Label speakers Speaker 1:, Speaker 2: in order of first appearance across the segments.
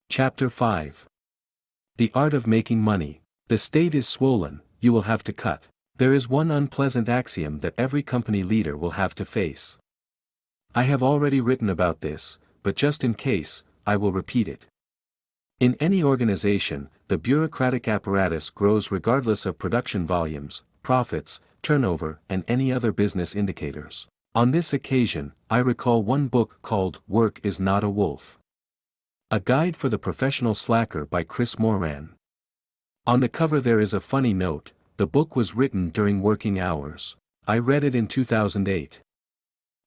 Speaker 1: Chapter 5. The Art of Making Money. The state is swollen, you will have to cut. There is one unpleasant axiom that every company leader will have to face. I have already written about this, but just in case, I will repeat it. In any organization, the bureaucratic apparatus grows regardless of production volumes, profits, turnover, and any other business indicators. On this occasion, I recall one book called Work is Not a Wolf. A Guide for the Professional Slacker by Chris Moran. On the cover there is a funny note: the book was written during working hours. I read it in 2008.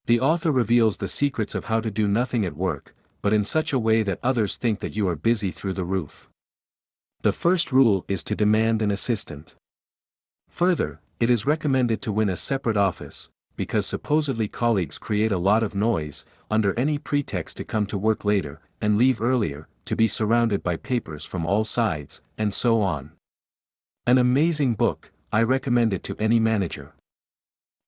Speaker 1: The author reveals the secrets of how to do nothing at work, but in such a way that others think that you are busy through the roof. The first rule is to demand an assistant. Further, it is recommended to win a separate office, because supposedly colleagues create a lot of noise, under any pretext to come to work later, and leave earlier, to be surrounded by papers from all sides, and so on. An amazing book, I recommend it to any manager.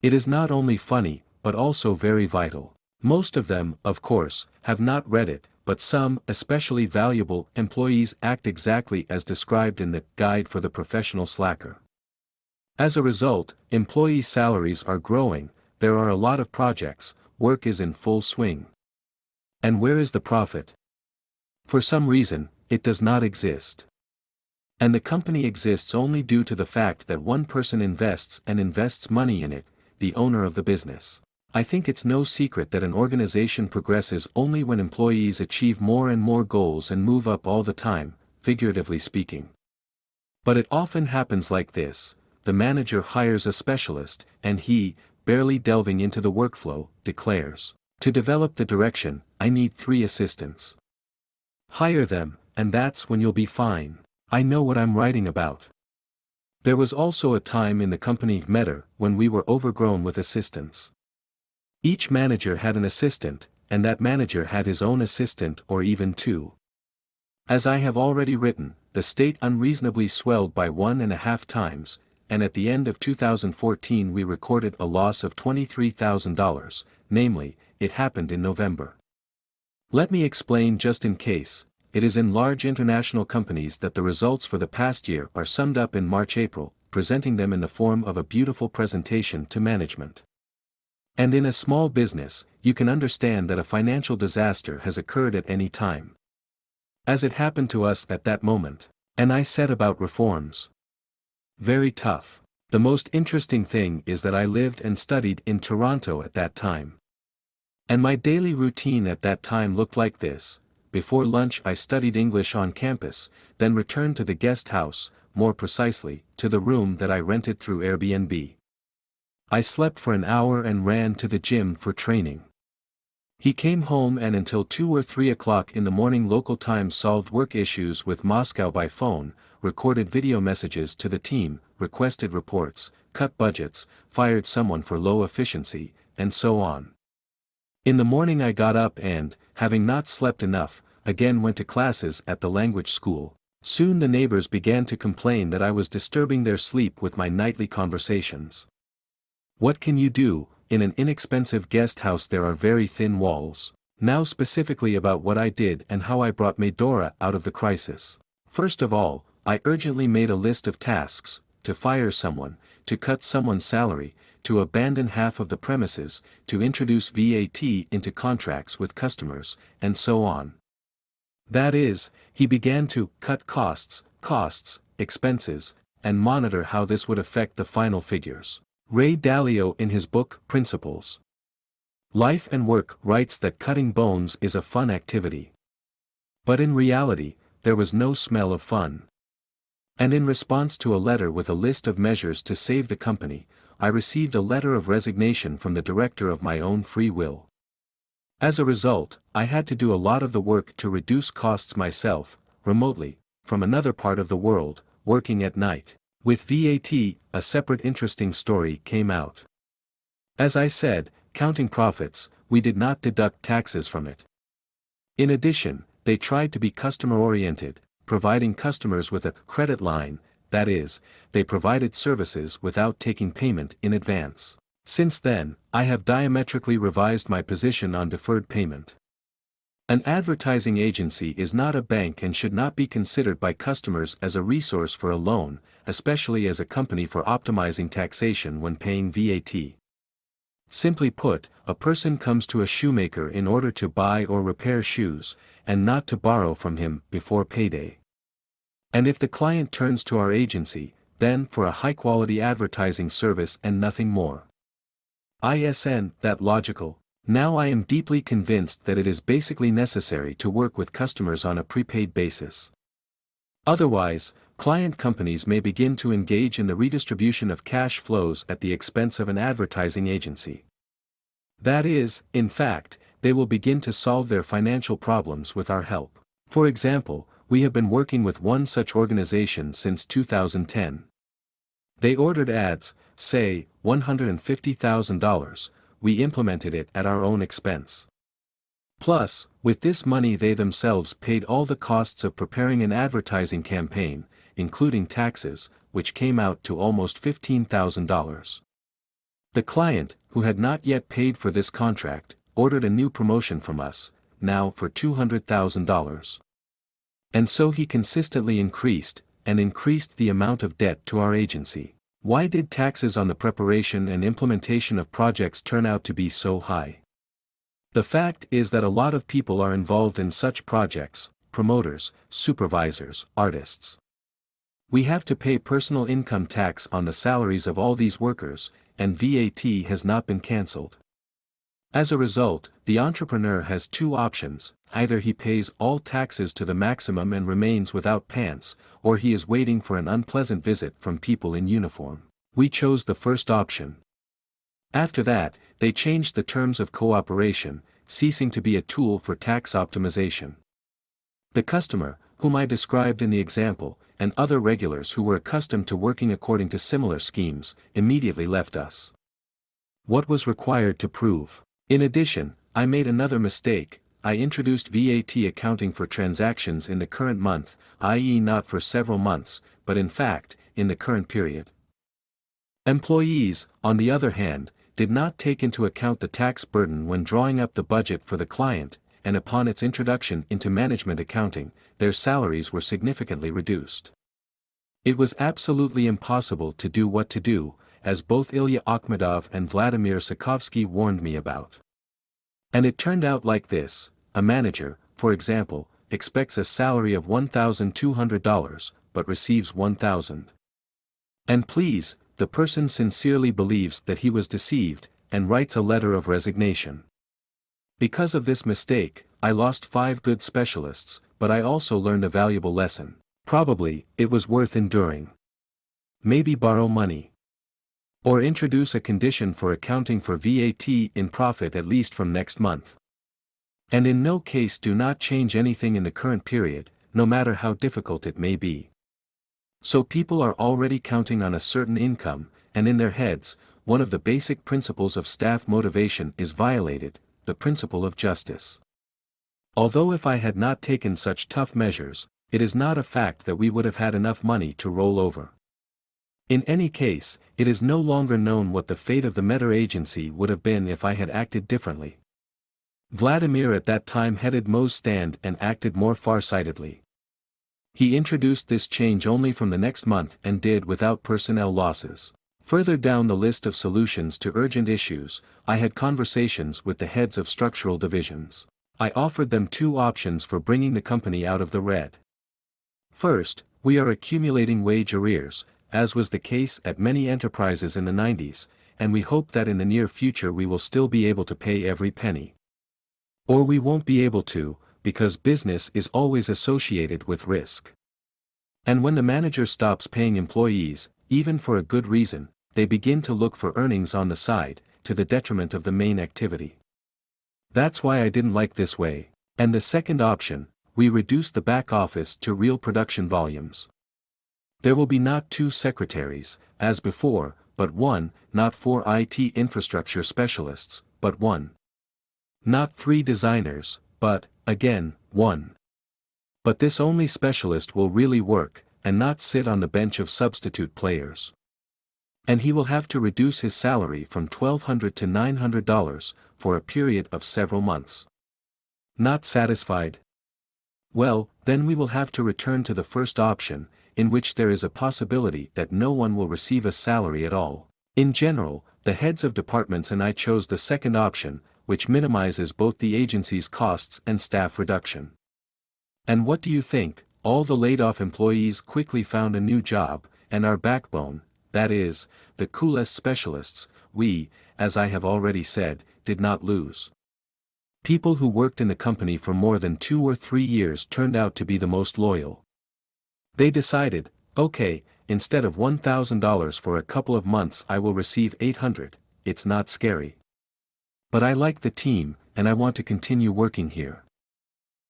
Speaker 1: It is not only funny, but also very vital. Most of them, of course, have not read it, but some, especially valuable employees, act exactly as described in the Guide for the Professional Slacker. As a result, employee salaries are growing, there are a lot of projects, work is in full swing. And where is the profit? For some reason, it does not exist. And the company exists only due to the fact that one person invests money in it, the owner of the business. I think it's no secret that an organization progresses only when employees achieve more and more goals and move up all the time, figuratively speaking. But it often happens like this: the manager hires a specialist, and he, barely delving into the workflow, declares, "To develop the direction, I need 3 assistants. Hire them, and that's when you'll be fine." I know what I'm writing about. There was also a time in the company Medor when we were overgrown with assistants. Each manager had an assistant, and that manager had his own assistant or even 2. As I have already written, the state unreasonably swelled by 1.5 times, and at the end of 2014 we recorded a loss of $23,000, namely, it happened in November. Let me explain just in case. It is in large international companies that the results for the past year are summed up in March-April, presenting them in the form of a beautiful presentation to management. And in a small business, you can understand that a financial disaster has occurred at any time. As it happened to us at that moment. And I set about reforms. Very tough. The most interesting thing is that I lived and studied in Toronto at that time. And my daily routine at that time looked like this: before lunch I studied English on campus, then returned to the guest house, more precisely, to the room that I rented through Airbnb. I slept for an hour and ran to the gym for training. He came home and until 2 or 3 o'clock in the morning local time solved work issues with Moscow by phone, recorded video messages to the team, requested reports, cut budgets, fired someone for low efficiency, and so on. In the morning I got up and, having not slept enough, again went to classes at the language school. Soon the neighbors began to complain that I was disturbing their sleep with my nightly conversations. What can you do? In an inexpensive guest house there are very thin walls. Now specifically about what I did and how I brought Medora out of the crisis. First of all, I urgently made a list of tasks: to fire someone, to cut someone's salary, to abandon half of the premises, to introduce VAT into contracts with customers, and so on. That is, he began to cut costs, expenses, and monitor how this would affect the final figures. Ray Dalio in his book Principles, Life and Work writes that cutting bones is a fun activity. But in reality, there was no smell of fun. And in response to a letter with a list of measures to save the company, I received a letter of resignation from the director of my own free will. As a result, I had to do a lot of the work to reduce costs myself, remotely, from another part of the world, working at night. With VAT, a separate interesting story came out. As I said, counting profits, we did not deduct taxes from it. In addition, they tried to be customer-oriented, providing customers with a credit line, that is, they provided services without taking payment in advance. Since then, I have diametrically revised my position on deferred payment. An advertising agency is not a bank and should not be considered by customers as a resource for a loan, especially as a company for optimizing taxation when paying VAT. Simply put, a person comes to a shoemaker in order to buy or repair shoes, and not to borrow from him before payday. And if the client turns to our agency, then for a high-quality advertising service and nothing more. ISN, that logical. Now I am deeply convinced that it is basically necessary to work with customers on a prepaid basis. Otherwise, client companies may begin to engage in the redistribution of cash flows at the expense of an advertising agency. That is, in fact, they will begin to solve their financial problems with our help. For example, we have been working with one such organization since 2010. They ordered ads, say, $150,000, we implemented it at our own expense. Plus, with this money they themselves paid all the costs of preparing an advertising campaign, including taxes, which came out to almost $15,000. The client, who had not yet paid for this contract, ordered a new promotion from us, now for $200,000. And so he consistently increased the amount of debt to our agency. Why did taxes on the preparation and implementation of projects turn out to be so high? The fact is that a lot of people are involved in such projects: promoters, supervisors, artists. We have to pay personal income tax on the salaries of all these workers, and VAT has not been cancelled. As a result, the entrepreneur has two options: either he pays all taxes to the maximum and remains without pants, or he is waiting for an unpleasant visit from people in uniform. We chose the first option. After that, they changed the terms of cooperation, ceasing to be a tool for tax optimization. The customer, whom I described in the example, and other regulars who were accustomed to working according to similar schemes, immediately left us. What was required to prove? In addition, I made another mistake. I introduced VAT accounting for transactions in the current month, i.e. not for several months, but in fact, in the current period. Employees, on the other hand, did not take into account the tax burden when drawing up the budget for the client, and upon its introduction into management accounting, their salaries were significantly reduced. It was absolutely impossible to do what to do, as both Ilya Akhmedov and Vladimir Sokovsky warned me about. And it turned out like this: a manager, for example, expects a salary of $1,200, but receives $1,000. And please, the person sincerely believes that he was deceived, and writes a letter of resignation. Because of this mistake, I lost 5 good specialists, but I also learned a valuable lesson. Probably, it was worth enduring. Maybe borrow money. Or introduce a condition for accounting for VAT in profit at least from next month. And in no case do not change anything in the current period, no matter how difficult it may be. So people are already counting on a certain income, and in their heads, one of the basic principles of staff motivation is violated, the principle of justice. Although if I had not taken such tough measures, it is not a fact that we would have had enough money to roll over. In any case, it is no longer known what the fate of the Medor agency would have been if I had acted differently. Vladimir at that time headed Mo's stand and acted more farsightedly. He introduced this change only from the next month and did without personnel losses. Further down the list of solutions to urgent issues, I had conversations with the heads of structural divisions. I offered them 2 options for bringing the company out of the red. First, we are accumulating wage arrears, as was the case at many enterprises in the 90s, and we hope that in the near future we will still be able to pay every penny. Or we won't be able to, because business is always associated with risk. And when the manager stops paying employees, even for a good reason, they begin to look for earnings on the side, to the detriment of the main activity. That's why I didn't like this way. And the second option, we reduce the back office to real production volumes. There will be not 2 secretaries, as before, but 1, not 4 IT infrastructure specialists, but 1. Not 3 designers, but, again, 1. But this only specialist will really work, and not sit on the bench of substitute players. And he will have to reduce his salary from $1,200 to $900, for a period of several months. Not satisfied? Well, then we will have to return to the first option, in which there is a possibility that no one will receive a salary at all. In general, the heads of departments and I chose the second option, which minimizes both the agency's costs and staff reduction. And what do you think? All the laid-off employees quickly found a new job, and our backbone, that is, the coolest specialists, we, as I have already said, did not lose. People who worked in the company for more than 2 or 3 years turned out to be the most loyal. They decided, okay, instead of $1,000 for a couple of months I will receive $800, it's not scary. But I like the team, and I want to continue working here.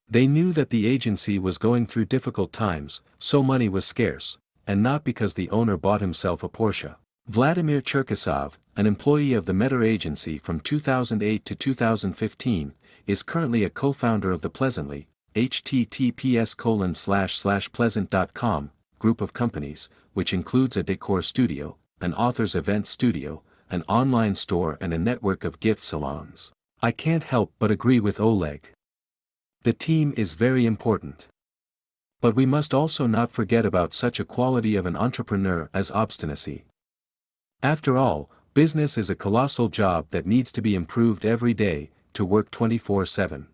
Speaker 1: They knew that the agency was going through difficult times, so money was scarce, and not because the owner bought himself a Porsche. Vladimir Cherkasov, an employee of the Medor agency from 2008 to 2015, is currently a co-founder of the Pleasantly, https://pleasant.com, group of companies, which includes a decor studio, an author's event studio, an online store and a network of gift salons. I can't help but agree with Oleg. The team is very important. But we must also not forget about such a quality of an entrepreneur as obstinacy. After all, business is a colossal job that needs to be improved every day, to work 24/7.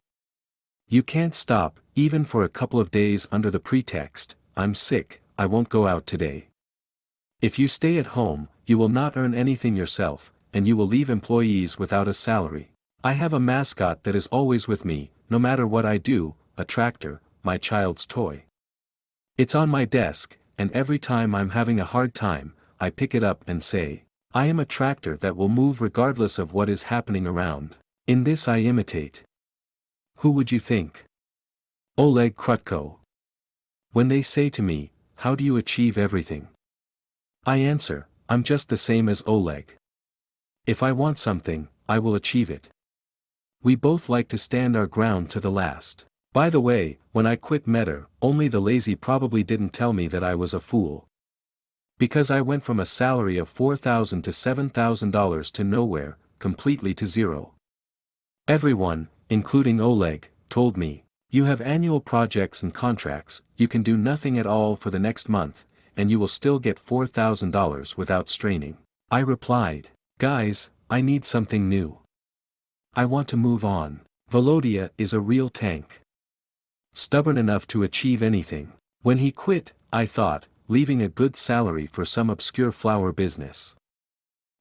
Speaker 1: You can't stop, even for a couple of days under the pretext, I'm sick, I won't go out today. If you stay at home, you will not earn anything yourself, and you will leave employees without a salary. I have a mascot that is always with me, no matter what I do, a tractor, my child's toy. It's on my desk, and every time I'm having a hard time, I pick it up and say, I am a tractor that will move regardless of what is happening around. In this I imitate. Who would you think? Oleg Krutko. When they say to me, how do you achieve everything? I answer, I'm just the same as Oleg. If I want something, I will achieve it. We both like to stand our ground to the last. By the way, when I quit Medor, only the lazy probably didn't tell me that I was a fool. Because I went from a salary of $4,000 to $7,000 to nowhere, completely to zero. Everyone, including Oleg, told me, you have annual projects and contracts, you can do nothing at all for the next month, and you will still get $4,000 without straining. I replied, guys, I need something new. I want to move on. Volodya is a real tank. Stubborn enough to achieve anything. When he quit, I thought, leaving a good salary for some obscure flower business.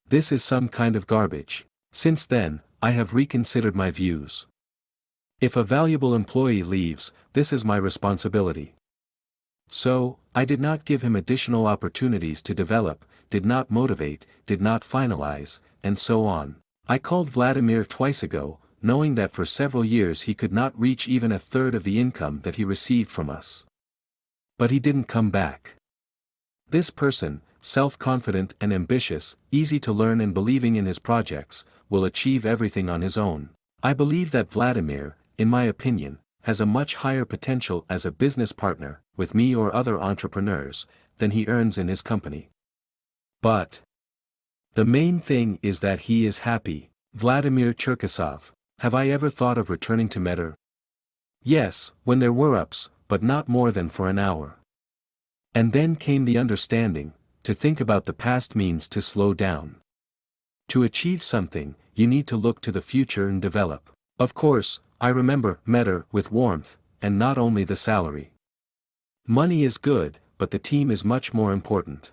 Speaker 1: This is some kind of garbage. Since then, I have reconsidered my views. If a valuable employee leaves, this is my responsibility. So, I did not give him additional opportunities to develop, did not motivate, did not finalize, and so on. I called Vladimir twice ago, knowing that for several years he could not reach even a third of the income that he received from us. But he didn't come back. This person, self-confident and ambitious, easy to learn and believing in his projects, will achieve everything on his own. I believe that Vladimir, in my opinion, has a much higher potential as a business partner, with me or other entrepreneurs, than he earns in his company. But the main thing is that he is happy. Vladimir Cherkasov. Have I ever thought of returning to Medor? Yes, when there were ups, but not more than for an hour. And then came the understanding, to think about the past means to slow down. To achieve something, you need to look to the future and develop. Of course, I remember Medor with warmth, and not only the salary. Money is good, but the team is much more important.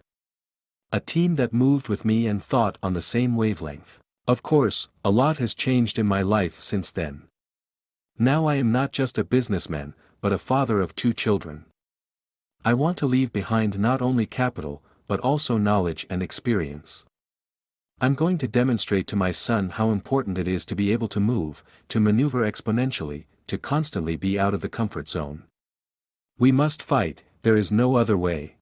Speaker 1: A team that moved with me and thought on the same wavelength. Of course, a lot has changed in my life since then. Now I am not just a businessman, but a father of 2 children. I want to leave behind not only capital, but also knowledge and experience. I'm going to demonstrate to my son how important it is to be able to move, to maneuver exponentially, to constantly be out of the comfort zone. We must fight, there is no other way.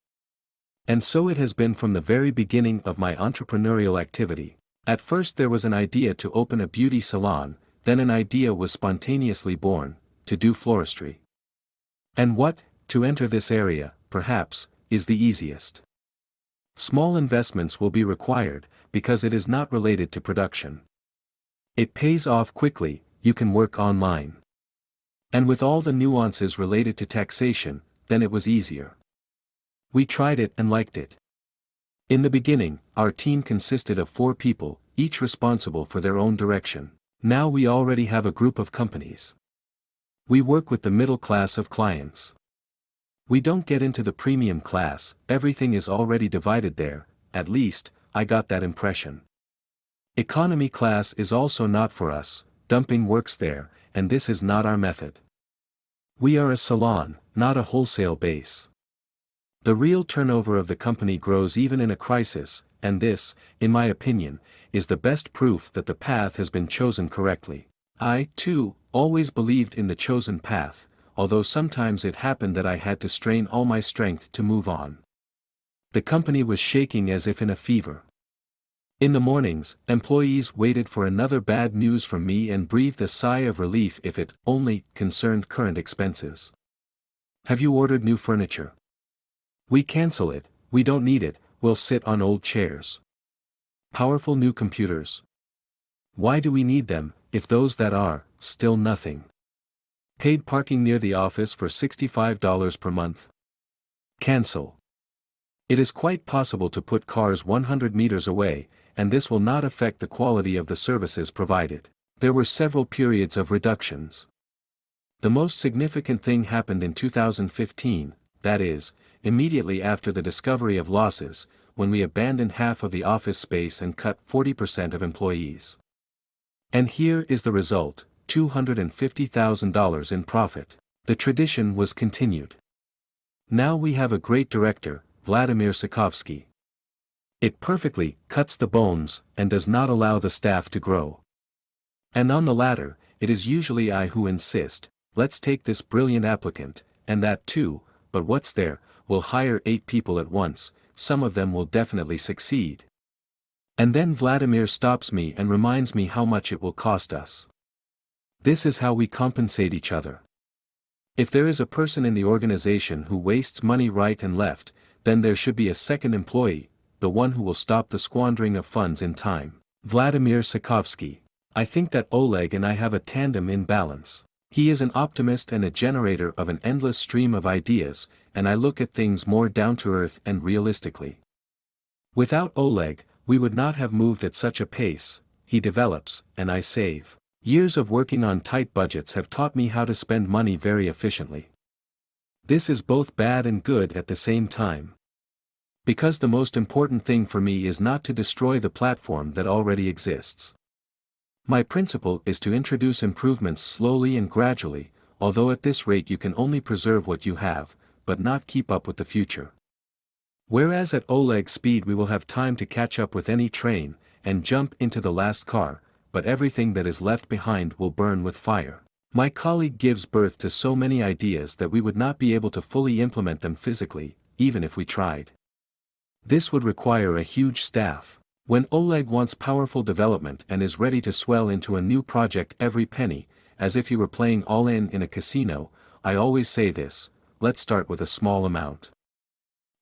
Speaker 1: And so it has been from the very beginning of my entrepreneurial activity. At first there was an idea to open a beauty salon, then an idea was spontaneously born, to do floristry. And what, to enter this area, perhaps, is the easiest. Small investments will be required, because it is not related to production. It pays off quickly, you can work online. And with all the nuances related to taxation, then it was easier. We tried it and liked it. In the beginning, our team consisted of 4 people, each responsible for their own direction. Now we already have a group of companies. We work with the middle class of clients. We don't get into the premium class, everything is already divided there, at least, I got that impression. Economy class is also not for us, dumping works there, and this is not our method. We are a salon, not a wholesale base. The real turnover of the company grows even in a crisis, and this, in my opinion, is the best proof that the path has been chosen correctly. I, too, always believed in the chosen path, although sometimes it happened that I had to strain all my strength to move on. The company was shaking as if in a fever. In the mornings, employees waited for another bad news from me and breathed a sigh of relief if it only concerned current expenses. Have you ordered new furniture? We cancel it, we don't need it, we'll sit on old chairs. Powerful new computers. Why do we need them, if those that are, still nothing? Paid parking near the office for $65 per month. Cancel. It is quite possible to put cars 100 meters away, and this will not affect the quality of the services provided. There were several periods of reductions. The most significant thing happened in 2015, that is, immediately after the discovery of losses, when we abandoned half of the office space and cut 40% of employees. And here is the result, $250,000 in profit. The tradition was continued. Now we have a great director, Vladimir Sokovsky. It perfectly cuts the bones and does not allow the staff to grow. And on the latter, it is usually I who insist, let's take this brilliant applicant, and that too, but what's there, we'll hire 8 people at once, some of them will definitely succeed. And then Vladimir stops me and reminds me how much it will cost us. This is how we compensate each other. If there is a person in the organization who wastes money right and left, then there should be a second employee, the one who will stop the squandering of funds in time. Vladimir Sokovsky. I think that Oleg and I have a tandem in balance. He is an optimist and a generator of an endless stream of ideas, and I look at things more down to earth and realistically. Without Oleg, we would not have moved at such a pace. He develops, and I save. Years of working on tight budgets have taught me how to spend money very efficiently. This is both bad and good at the same time. Because the most important thing for me is not to destroy the platform that already exists. My principle is to introduce improvements slowly and gradually, although at this rate you can only preserve what you have, but not keep up with the future. Whereas at Oleg's speed we will have time to catch up with any train, and jump into the last car, but everything that is left behind will burn with fire. My colleague gives birth to so many ideas that we would not be able to fully implement them physically, even if we tried. This would require a huge staff. When Oleg wants powerful development and is ready to swell into a new project every penny, as if he were playing all in a casino, I always say this, let's start with a small amount.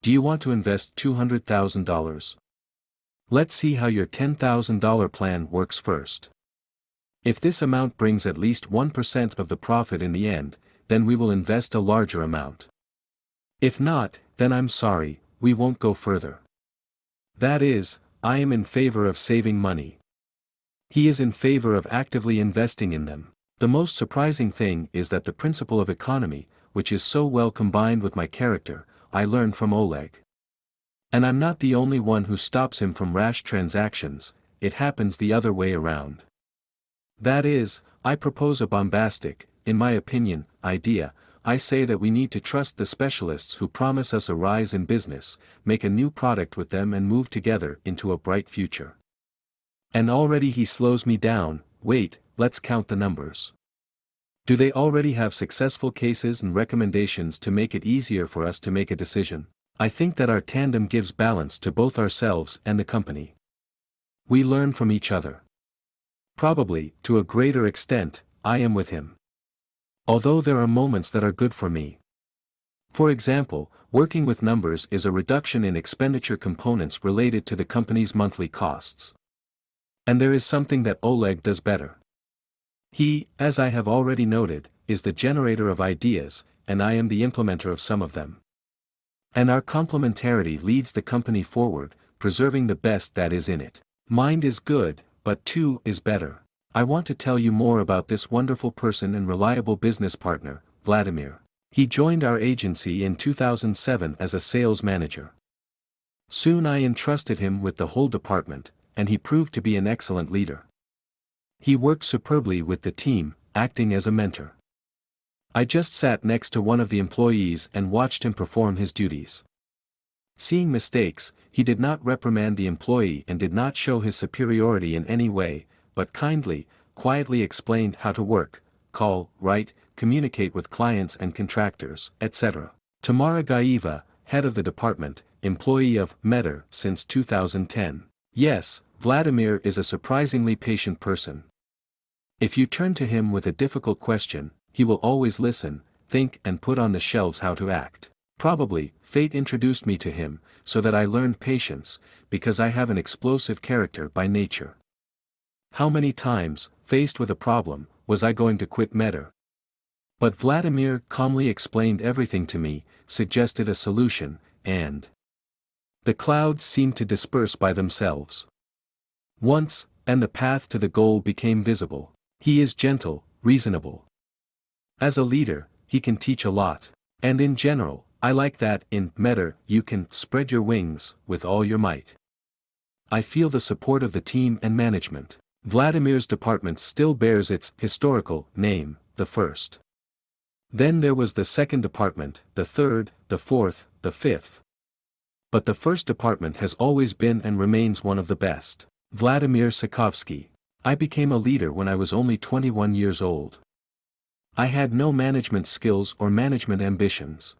Speaker 1: Do you want to invest $200,000? Let's see how your $10,000 plan works first. If this amount brings at least 1% of the profit in the end, then we will invest a larger amount. If not, then I'm sorry, we won't go further. That is, I am in favor of saving money. He is in favor of actively investing in them. The most surprising thing is that the principle of economy, which is so well combined with my character, I learned from Oleg. And I'm not the only one who stops him from rash transactions, it happens the other way around. That is, I propose a bombastic, in my opinion, idea. I say that we need to trust the specialists who promise us a rise in business, make a new product with them and move together into a bright future. And already he slows me down, wait, let's count the numbers. Do they already have successful cases and recommendations to make it easier for us to make a decision? I think that our tandem gives balance to both ourselves and the company. We learn from each other. Probably, to a greater extent, I am with him. Although there are moments that are good for me. For example, working with numbers is a reduction in expenditure components related to the company's monthly costs. And there is something that Oleg does better. He, as I have already noted, is the generator of ideas, and I am the implementer of some of them. And our complementarity leads the company forward, preserving the best that is in it. Mind is good, but two is better. I want to tell you more about this wonderful person and reliable business partner, Vladimir. He joined our agency in 2007 as a sales manager. Soon I entrusted him with the whole department, and he proved to be an excellent leader. He worked superbly with the team, acting as a mentor. I just sat next to one of the employees and watched him perform his duties. Seeing mistakes, he did not reprimand the employee and did not show his superiority in any way, but kindly, quietly explained how to work, call, write, communicate with clients and contractors, etc. Tamara Gaeva, head of the department, employee of Medor since 2010. Yes, Vladimir is a surprisingly patient person. If you turn to him with a difficult question, he will always listen, think and put on the shelves how to act. Probably, fate introduced me to him, so that I learned patience, because I have an explosive character by nature. How many times, faced with a problem, was I going to quit Medor? But Vladimir calmly explained everything to me, suggested a solution, and the clouds seemed to disperse by themselves. Once, and the path to the goal became visible. He is gentle, reasonable. As a leader, he can teach a lot. And in general, I like that in Medor you can spread your wings with all your might. I feel the support of the team and management. Vladimir's department still bears its historical name, the first. Then there was the second department, the third, the fourth, the fifth. But the first department has always been and remains one of the best. Vladimir Sakovsky. I became a leader when I was only 21 years old. I had no management skills or management ambitions.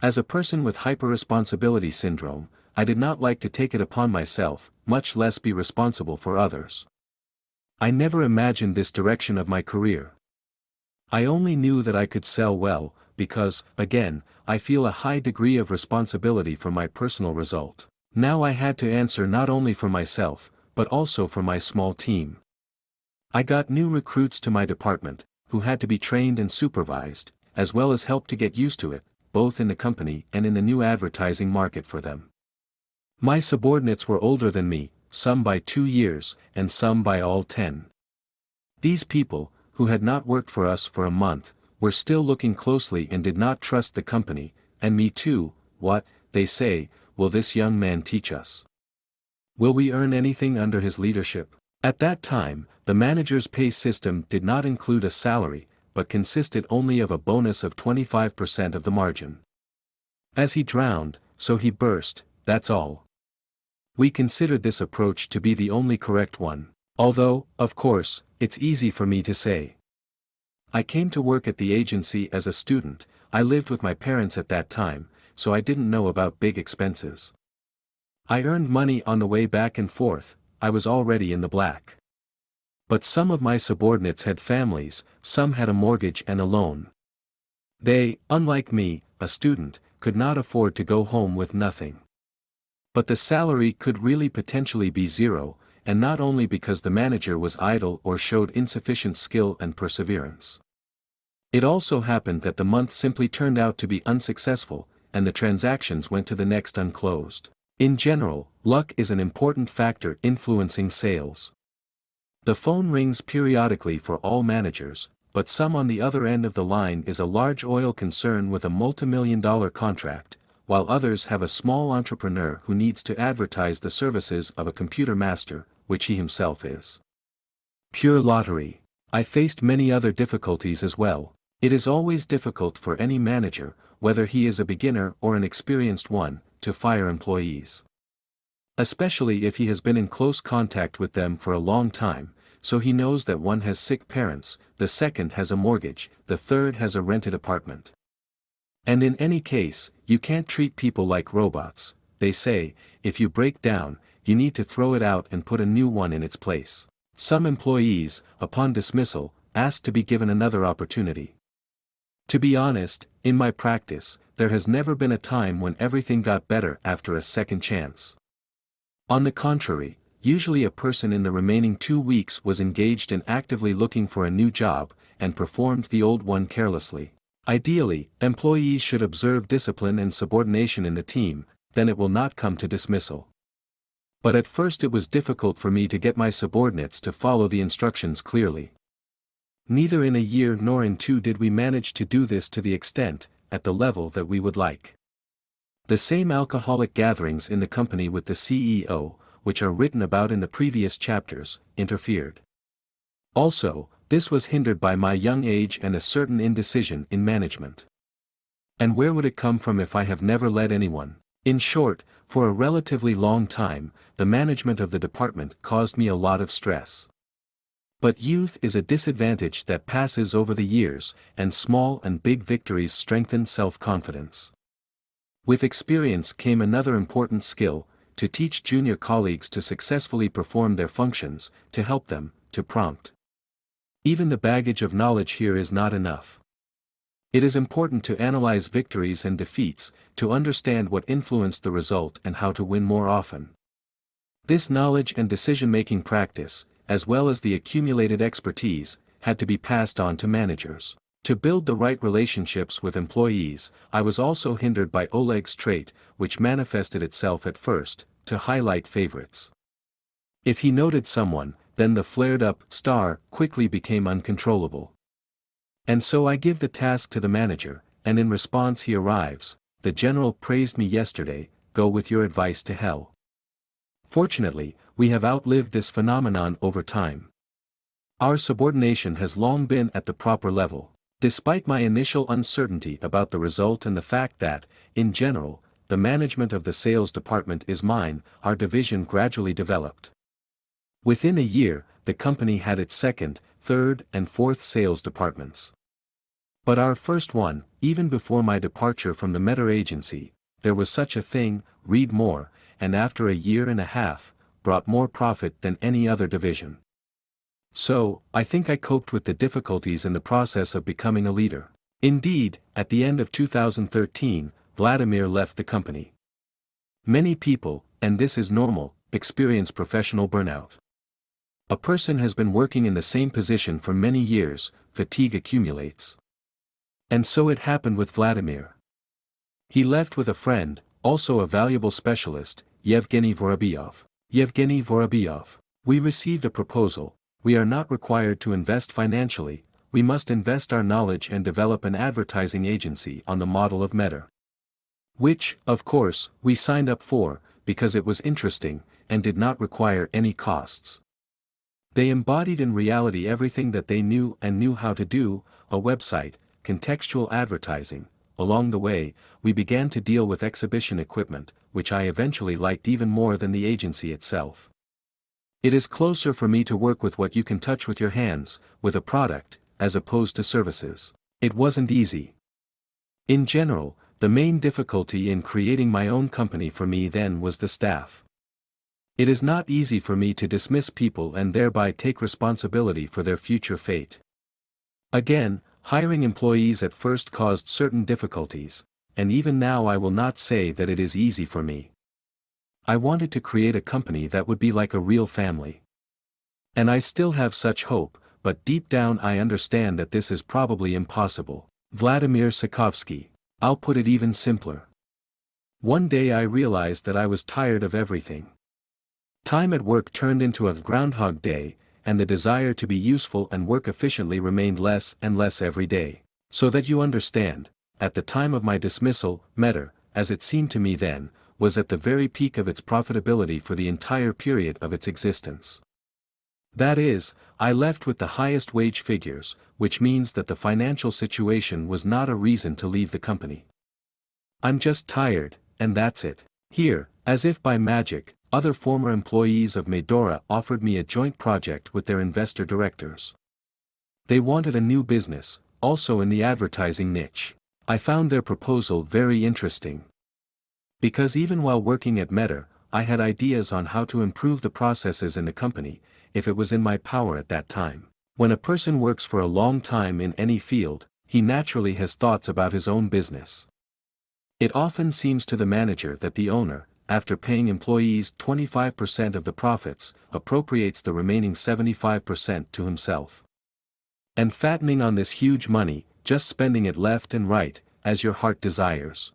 Speaker 1: As a person with hyper-responsibility syndrome, I did not like to take it upon myself, much less be responsible for others. I never imagined this direction of my career. I only knew that I could sell well, because, again, I feel a high degree of responsibility for my personal result. Now I had to answer not only for myself, but also for my small team. I got new recruits to my department, who had to be trained and supervised, as well as helped to get used to it, both in the company and in the new advertising market for them. My subordinates were older than me, some by 2 years, and some by all 10. These people, who had not worked for us for a month, were still looking closely and did not trust the company, and me too. What, they say, will this young man teach us? Will we earn anything under his leadership? At that time, the manager's pay system did not include a salary, but consisted only of a bonus of 25% of the margin. As he drowned, so he burst, that's all. We considered this approach to be the only correct one, although, of course, it's easy for me to say. I came to work at the agency as a student. I lived with my parents at that time, so I didn't know about big expenses. I earned money on the way back and forth. I was already in the black. But some of my subordinates had families, some had a mortgage and a loan. They, unlike me, a student, could not afford to go home with nothing. But the salary could really potentially be zero, and not only because the manager was idle or showed insufficient skill and perseverance. It also happened that the month simply turned out to be unsuccessful, and the transactions went to the next unclosed. In general, luck is an important factor influencing sales. The phone rings periodically for all managers, but some on the other end of the line is a large oil concern with a multimillion-dollar contract, while others have a small entrepreneur who needs to advertise the services of a computer master, which he himself is. Pure lottery. I faced many other difficulties as well. It is always difficult for any manager, whether he is a beginner or an experienced one, to fire employees. Especially if he has been in close contact with them for a long time, so he knows that one has sick parents, the second has a mortgage, the third has a rented apartment. And in any case, you can't treat people like robots. They say, if you break down, you need to throw it out and put a new one in its place. Some employees, upon dismissal, ask to be given another opportunity. To be honest, in my practice, there has never been a time when everything got better after a second chance. On the contrary, usually a person in the remaining 2 weeks was engaged in actively looking for a new job, and performed the old one carelessly. Ideally, employees should observe discipline and subordination in the team, then it will not come to dismissal. But at first it was difficult for me to get my subordinates to follow the instructions clearly. Neither in a year nor in two did we manage to do this to the extent, at the level that we would like. The same alcoholic gatherings in the company with the CEO, which are written about in the previous chapters, interfered. Also, this was hindered by my young age and a certain indecision in management. And where would it come from if I have never led anyone? In short, for a relatively long time, the management of the department caused me a lot of stress. But youth is a disadvantage that passes over the years, and small and big victories strengthen self-confidence. With experience came another important skill, to teach junior colleagues to successfully perform their functions, to help them, to prompt. Even the baggage of knowledge here is not enough. It is important to analyze victories and defeats, to understand what influenced the result and how to win more often. This knowledge and decision-making practice, as well as the accumulated expertise, had to be passed on to managers. To build the right relationships with employees, I was also hindered by Oleg's trait, which manifested itself at first, to highlight favorites. If he noted someone, then the flared-up star quickly became uncontrollable. And so I give the task to the manager, and in response he arrives, "The general praised me yesterday, go with your advice to hell." Fortunately, we have outlived this phenomenon over time. Our subordination has long been at the proper level. Despite my initial uncertainty about the result and the fact that, in general, the management of the sales department is mine, our division gradually developed. Within a year, the company had its second, third, and fourth sales departments. But our first one, even before my departure from the Medor agency, there was such a thing, read more, and after a year and a half, brought more profit than any other division. So, I think I coped with the difficulties in the process of becoming a leader. Indeed, at the end of 2013, Vladimir left the company. Many people, and this is normal, experience professional burnout. A person has been working in the same position for many years, fatigue accumulates. And so it happened with Vladimir. He left with a friend, also a valuable specialist, Yevgeny Vorobyov. Yevgeny Vorobyov, we received a proposal. We are not required to invest financially, we must invest our knowledge and develop an advertising agency on the model of Medor. Which, of course, we signed up for, because it was interesting, and did not require any costs. They embodied in reality everything that they knew and knew how to do, a website, contextual advertising. Along the way, we began to deal with exhibition equipment, which I eventually liked even more than the agency itself. It is closer for me to work with what you can touch with your hands, with a product, as opposed to services. It wasn't easy. In general, the main difficulty in creating my own company for me then was the staff. It is not easy for me to dismiss people and thereby take responsibility for their future fate. Again, hiring employees at first caused certain difficulties, and even now I will not say that it is easy for me. I wanted to create a company that would be like a real family. And I still have such hope, but deep down I understand that this is probably impossible. Vladimir Sokovsky. I'll put it even simpler. One day I realized that I was tired of everything. Time at work turned into a Groundhog Day, and the desire to be useful and work efficiently remained less and less every day. So that you understand, at the time of my dismissal, Medor, as it seemed to me then, was at the very peak of its profitability for the entire period of its existence. That is, I left with the highest wage figures, which means that the financial situation was not a reason to leave the company. I'm just tired, and that's it. Here, as if by magic, other former employees of Medora offered me a joint project with their investor directors. They wanted a new business, also in the advertising niche. I found their proposal very interesting. Because even while working at Medor, I had ideas on how to improve the processes in the company, if it was in my power at that time. When a person works for a long time in any field, he naturally has thoughts about his own business. It often seems to the manager that the owner, after paying employees 25% of the profits, appropriates the remaining 75% to himself. And fattening on this huge money, just spending it left and right, as your heart desires.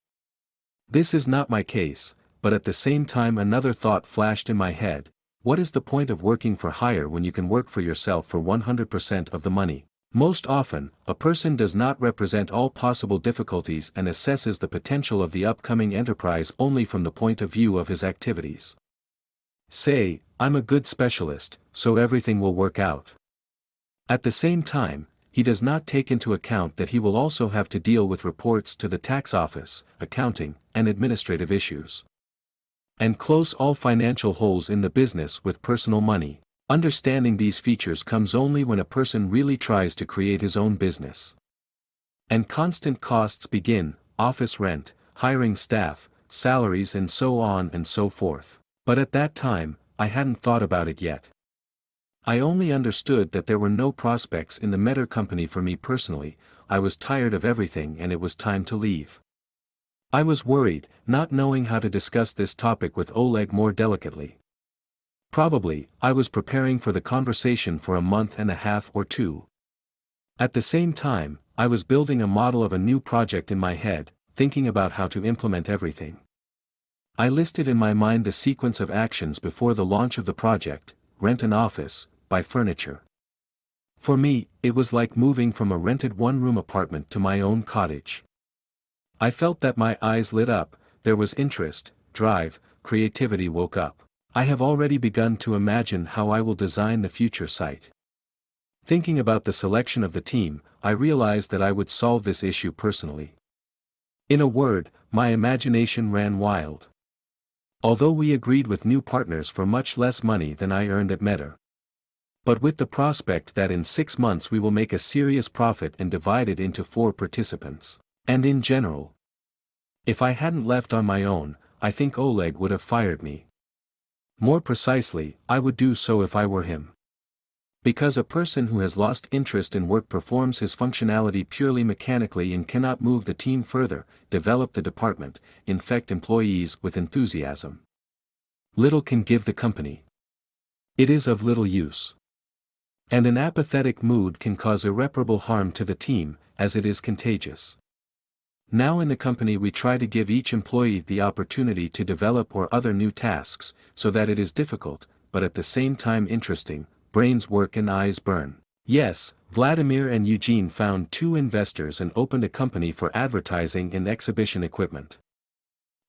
Speaker 1: This is not my case, but at the same time another thought flashed in my head: what is the point of working for hire when you can work for yourself for 100% of the money? Most often, a person does not represent all possible difficulties and assesses the potential of the upcoming enterprise only from the point of view of his activities. Say, I'm a good specialist, so everything will work out. At the same time, he does not take into account that he will also have to deal with reports to the tax office, accounting, and administrative issues. And close all financial holes in the business with personal money. Understanding these features comes only when a person really tries to create his own business. And constant costs begin: office rent, hiring staff, salaries, and so on and so forth. But at that time, I hadn't thought about it yet. I only understood that there were no prospects in the Medor company for me personally. I was tired of everything and it was time to leave. I was worried, not knowing how to discuss this topic with Oleg more delicately. Probably, I was preparing for the conversation for a month and a half or two. At the same time, I was building a model of a new project in my head, thinking about how to implement everything. I listed in my mind the sequence of actions before the launch of the project: rent an office, buy furniture. For me, it was like moving from a rented one-room apartment to my own cottage. I felt that my eyes lit up, there was interest, drive, creativity woke up. I have already begun to imagine how I will design the future site. Thinking about the selection of the team, I realized that I would solve this issue personally. In a word, my imagination ran wild. Although we agreed with new partners for much less money than I earned at Medor. But with the prospect that in 6 months we will make a serious profit and divide it into 4 participants. And in general, if I hadn't left on my own, I think Oleg would have fired me. More precisely, I would do so if I were him. Because a person who has lost interest in work performs his functionality purely mechanically and cannot move the team further, develop the department, infect employees with enthusiasm. Little can give the company. It is of little use. And an apathetic mood can cause irreparable harm to the team, as it is contagious. Now in the company we try to give each employee the opportunity to develop or other new tasks, so that it is difficult, but at the same time interesting. Brains work and eyes burn. Yes, Vladimir and Eugene found 2 investors and opened a company for advertising and exhibition equipment.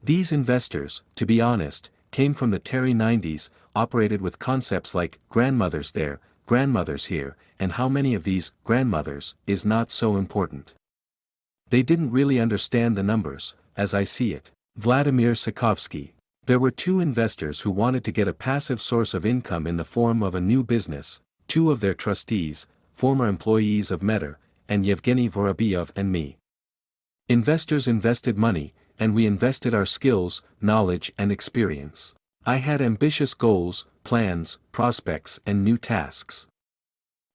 Speaker 1: These investors, to be honest, came from the Terry 90s, operated with concepts like grandmothers there, grandmothers here, and how many of these grandmothers is not so important. They didn't really understand the numbers, as I see it. Vladimir Sokovsky. There were 2 investors who wanted to get a passive source of income in the form of a new business, 2 of their trustees, former employees of Medor, and Yevgeny Vorobyev and me. Investors invested money, and we invested our skills, knowledge and experience. I had ambitious goals, plans, prospects and new tasks.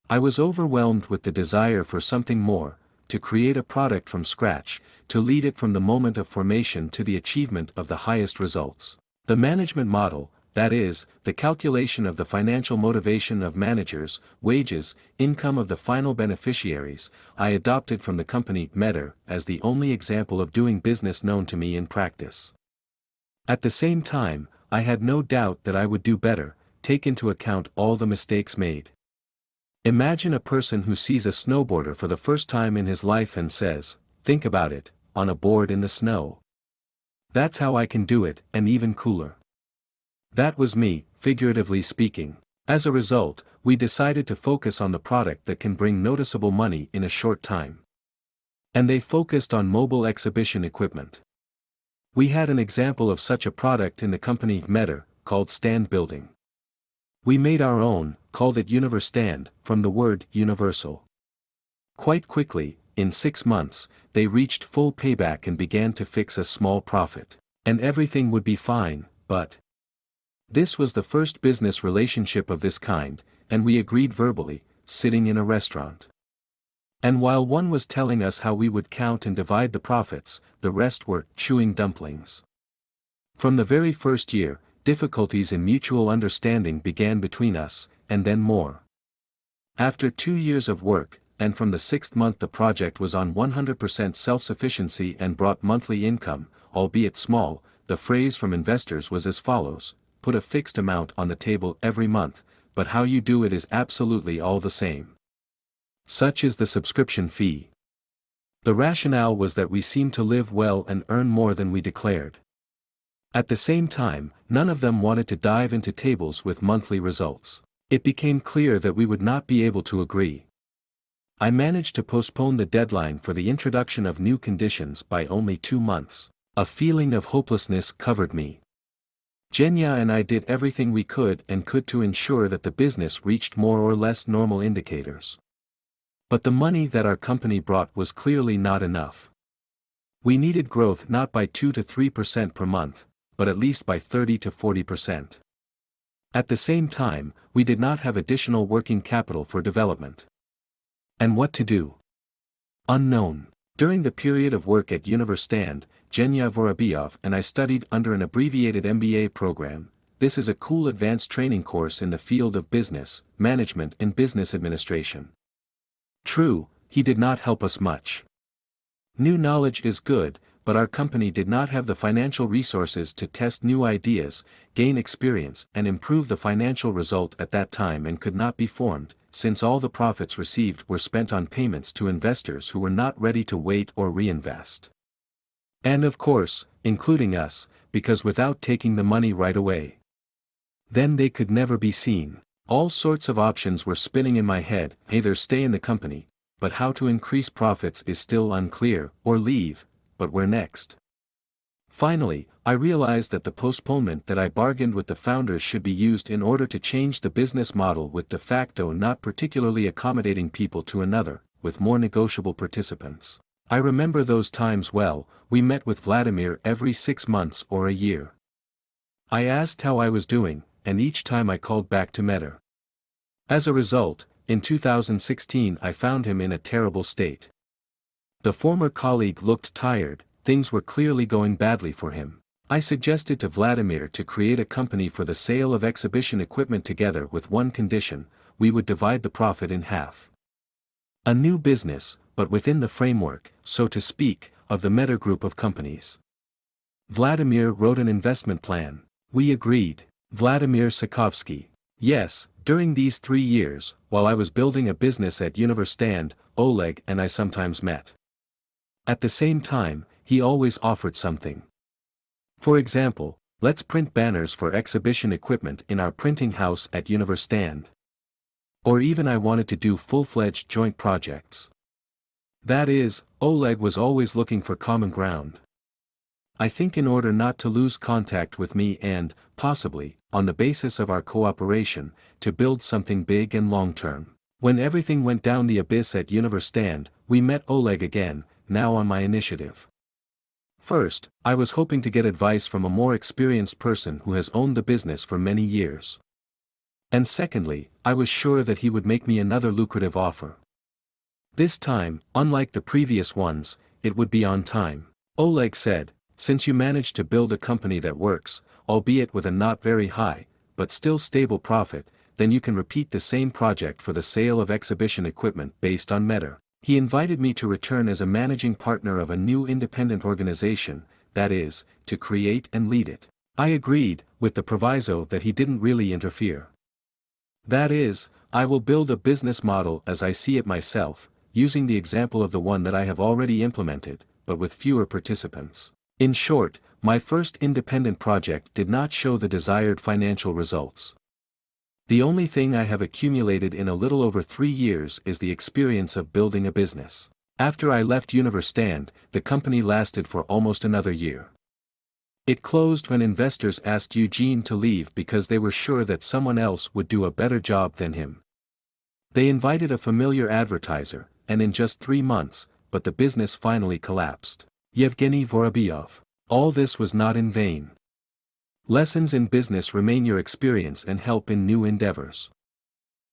Speaker 1: I was overwhelmed with the desire for something more, to create a product from scratch, to lead it from the moment of formation to the achievement of the highest results. The management model, that is, the calculation of the financial motivation of managers, wages, income of the final beneficiaries, I adopted from the company Medor as the only example of doing business known to me in practice. At the same time, I had no doubt that I would do better, take into account all the mistakes made. Imagine a person who sees a snowboarder for the first time in his life and says, "Think about it, on a board in the snow." That's how I can do it, and even cooler. That was me, figuratively speaking. As a result, we decided to focus on the product that can bring noticeable money in a short time. And they focused on mobile exhibition equipment. We had an example of such a product in the company Medor, called stand building. We made our own, called it Universtand, from the word universal. Quite quickly, in 6 months, they reached full payback and began to fix a small profit. And everything would be fine, but this was the first business relationship of this kind, and we agreed verbally, sitting in a restaurant. And while one was telling us how we would count and divide the profits, the rest were chewing dumplings. From the very first year, difficulties in mutual understanding began between us, and then more. After 2 years of work, and from the 6th month the project was on 100% self-sufficiency and brought monthly income, albeit small. The phrase from investors was as follows: put a fixed amount on the table every month, but how you do it is absolutely all the same. Such is the subscription fee. The rationale was that we seemed to live well and earn more than we declared. At the same time, none of them wanted to dive into tables with monthly results. It became clear that we would not be able to agree. I managed to postpone the deadline for the introduction of new conditions by only 2 months. A feeling of hopelessness covered me. Genya and I did everything we could to ensure that the business reached more or less normal indicators. But the money that our company brought was clearly not enough. We needed growth not by 2 to 3% per month, but at least by 30 to 40%. At the same time, we did not have additional working capital for development. And what to do? Unknown. During the period of work at Universistand, Genya Vorobyov and I studied under an abbreviated MBA program. This is a cool advanced training course in the field of business, management and business administration. True, he did not help us much. New knowledge is good, but our company did not have the financial resources to test new ideas, gain experience and improve the financial result at that time, and could not be formed, since all the profits received were spent on payments to investors who were not ready to wait or reinvest. And of course, including us, because without taking the money right away, then they could never be seen. All sorts of options were spinning in my head: either stay in the company, but how to increase profits is still unclear, or leave, but where next? Finally, I realized that the postponement that I bargained with the founders should be used in order to change the business model, with de facto not particularly accommodating people to another, with more negotiable participants. I remember those times well. We met with Vladimir every 6 months or a year. I asked how I was doing, and each time I called back to Medor. As a result, in 2016 I found him in a terrible state. The former colleague looked tired, things were clearly going badly for him. I suggested to Vladimir to create a company for the sale of exhibition equipment together, with one condition: we would divide the profit in half. A new business, but within the framework, so to speak, of the Medor Group of Companies. Vladimir wrote an investment plan. We agreed. Vladimir Sokovsky. Yes, during these 3 years, while I was building a business at Universistand, Oleg and I sometimes met. At the same time, he always offered something. For example, let's print banners for exhibition equipment in our printing house at Universistand. Or even I wanted to do full-fledged joint projects. That is, Oleg was always looking for common ground. I think in order not to lose contact with me and, possibly, on the basis of our cooperation, to build something big and long-term. When everything went down the abyss at Universistand, we met Oleg again, now on my initiative. First, I was hoping to get advice from a more experienced person who has owned the business for many years. And secondly, I was sure that he would make me another lucrative offer. This time, unlike the previous ones, it would be on time. Oleg said, since you managed to build a company that works, albeit with a not very high, but still stable profit, then you can repeat the same project for the sale of exhibition equipment based on Medor. He invited me to return as a managing partner of a new independent organization, that is, to create and lead it. I agreed, with the proviso that he didn't really interfere. That is, I will build a business model as I see it myself, using the example of the one that I have already implemented, but with fewer participants. In short, my first independent project did not show the desired financial results. The only thing I have accumulated in a little over 3 years is the experience of building a business. After I left Universistand, the company lasted for almost another year. It closed when investors asked Eugene to leave because they were sure that someone else would do a better job than him. They invited a familiar advertiser, and in just 3 months, but the business finally collapsed. Yevgeny Vorobyov. All this was not in vain. Lessons in business remain your experience and help in new endeavors.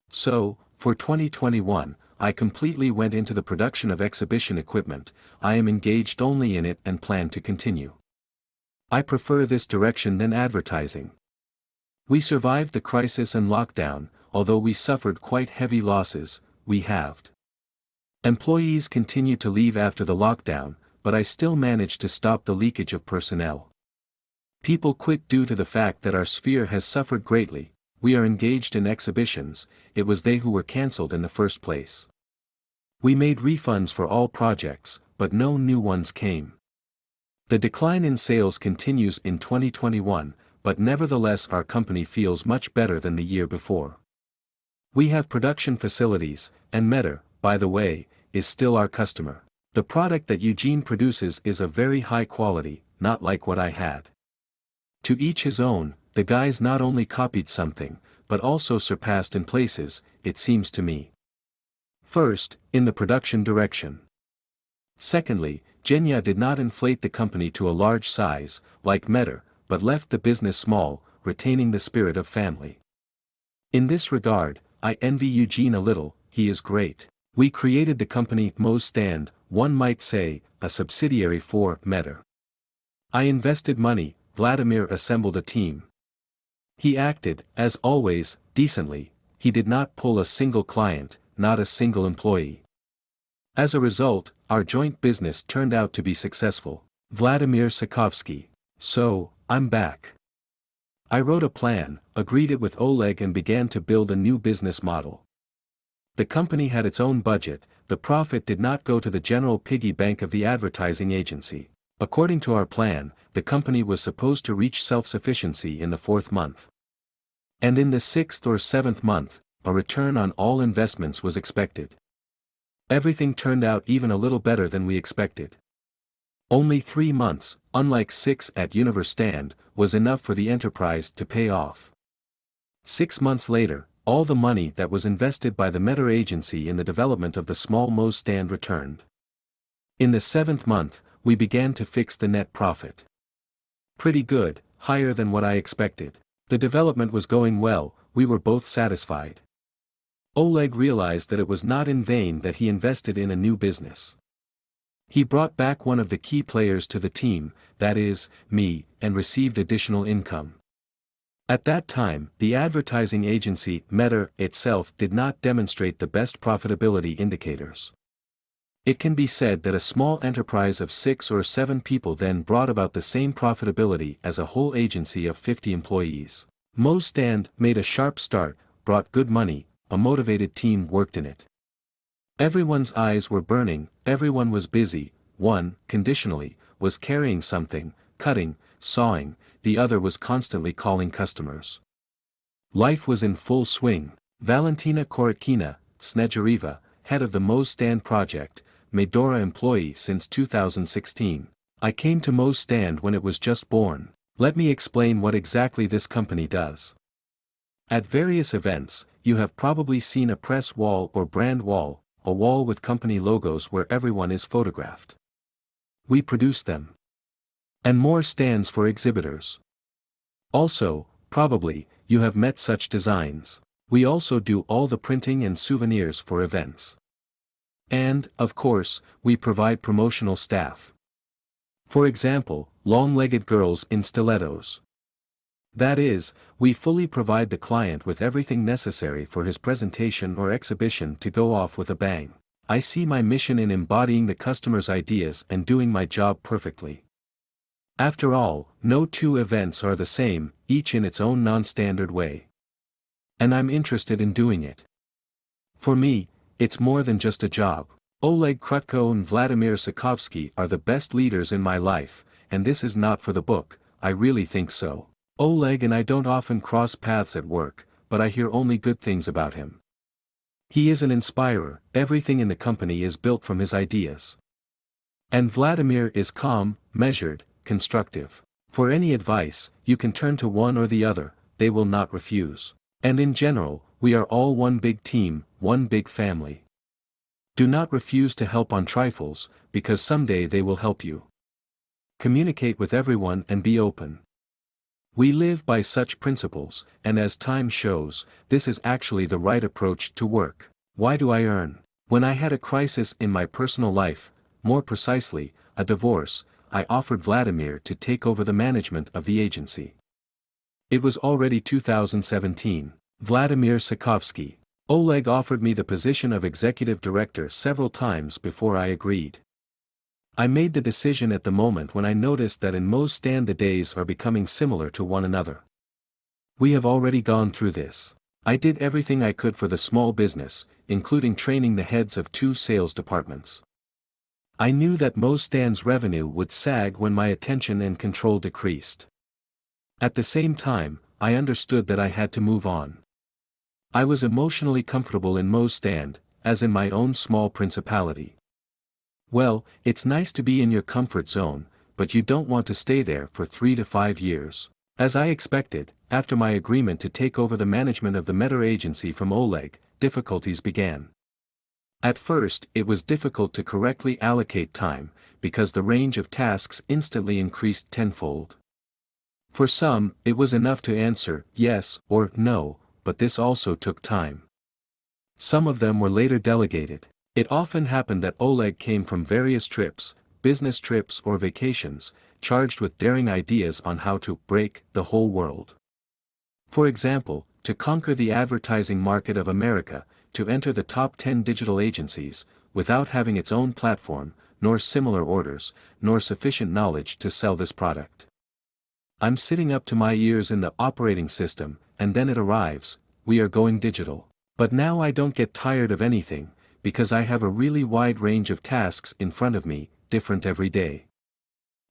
Speaker 1: So, for 2021, I completely went into the production of exhibition equipment. I am engaged only in it and plan to continue. I prefer this direction than advertising. We survived the crisis and lockdown, although we suffered quite heavy losses. We halved Employees continued to leave after the lockdown, but I still managed to stop the leakage of personnel. People quit due to the fact that our sphere has suffered greatly. We are engaged in exhibitions, it was they who were cancelled in the first place. We made refunds for all projects, but no new ones came. The decline in sales continues in 2021, but nevertheless our company feels much better than the year before. We have production facilities, and Medor, by the way, is still our customer. The product that Eugene produces is of very high quality, not like what I had. To each his own, the guys not only copied something, but also surpassed in places, it seems to me. First, in the production direction. Secondly, Genya did not inflate the company to a large size, like Medor, but left the business small, retaining the spirit of family. In this regard, I envy Eugene a little, he is great. We created the company Mo's Stand, one might say, a subsidiary for Medor. I invested money, Vladimir assembled a team. He acted, as always, decently, he did not pull a single client, not a single employee. As a result, our joint business turned out to be successful. Vladimir Sokovsky. So, I'm back. I wrote a plan, agreed it with Oleg and began to build a new business model. The company had its own budget, the profit did not go to the general piggy bank of the advertising agency. According to our plan, the company was supposed to reach self-sufficiency in the 4th month. And in the 6th or 7th month, a return on all investments was expected. Everything turned out even a little better than we expected. Only 3 months, unlike 6 at Universe Stand, was enough for the enterprise to pay off. 6 months later, all the money that was invested by the Medor agency in the development of the small Mo's Stand returned. In the 7th month, we began to fix the net profit. Pretty good, higher than what I expected. The development was going well, we were both satisfied. Oleg realized that it was not in vain that he invested in a new business. He brought back one of the key players to the team, that is, me, and received additional income. At that time, the advertising agency, Medor, itself did not demonstrate the best profitability indicators. It can be said that a small enterprise of 6 or 7 people then brought about the same profitability as a whole agency of 50 employees. Mo's Stand made a sharp start, brought good money, a motivated team worked in it. Everyone's eyes were burning, everyone was busy, one, conditionally, was carrying something, cutting, sawing, the other was constantly calling customers. Life was in full swing. Valentina Korokina, Snezheriva, head of the Mo's Stand project, Medora employee since 2016. I came to Mo's Stand when it was just born. Let me explain what exactly this company does. At various events, you have probably seen a press wall or brand wall, a wall with company logos where everyone is photographed. We produce them. And more stands for exhibitors. Also, probably, you have met such designs. We also do all the printing and souvenirs for events. And, of course, we provide promotional staff. For example, long-legged girls in stilettos. That is, we fully provide the client with everything necessary for his presentation or exhibition to go off with a bang. I see my mission in embodying the customer's ideas and doing my job perfectly. After all, no 2 events are the same, each in its own non-standard way. And I'm interested in doing it. For me, it's more than just a job. Oleg Krutko and Vladimir Sokovsky are the best leaders in my life, and this is not for the book, I really think so. Oleg and I don't often cross paths at work, but I hear only good things about him. He is an inspirer, everything in the company is built from his ideas. And Vladimir is calm, measured, constructive. For any advice, you can turn to one or the other, they will not refuse. And in general, we are all one big team, one big family. Do not refuse to help on trifles, because someday they will help you. Communicate with everyone and be open. We live by such principles, and as time shows, this is actually the right approach to work. Why do I earn? When I had a crisis in my personal life, more precisely, a divorce, I offered Vladimir to take over the management of the agency. It was already 2017. Vladimir Sokovsky. Oleg offered me the position of executive director several times before I agreed. I made the decision at the moment when I noticed that in Mostan the days are becoming similar to one another. We have already gone through this. I did everything I could for the small business, including training the heads of 2 sales departments. I knew that Mostan's revenue would sag when my attention and control decreased. At the same time, I understood that I had to move on. I was emotionally comfortable in Mostan, as in my own small principality. Well, it's nice to be in your comfort zone, but you don't want to stay there for 3 to 5 years. As I expected, after my agreement to take over the management of the Medor agency from Oleg, difficulties began. At first, it was difficult to correctly allocate time, because the range of tasks instantly increased tenfold. For some, it was enough to answer yes or no, but this also took time. Some of them were later delegated. It often happened that Oleg came from various trips, business trips or vacations, charged with daring ideas on how to break the whole world. For example, to conquer the advertising market of America, to enter the top 10 digital agencies, without having its own platform, nor similar orders, nor sufficient knowledge to sell this product. I'm sitting up to my ears in the operating system, and then it arrives, we are going digital. But now I don't get tired of anything, because I have a really wide range of tasks in front of me, different every day.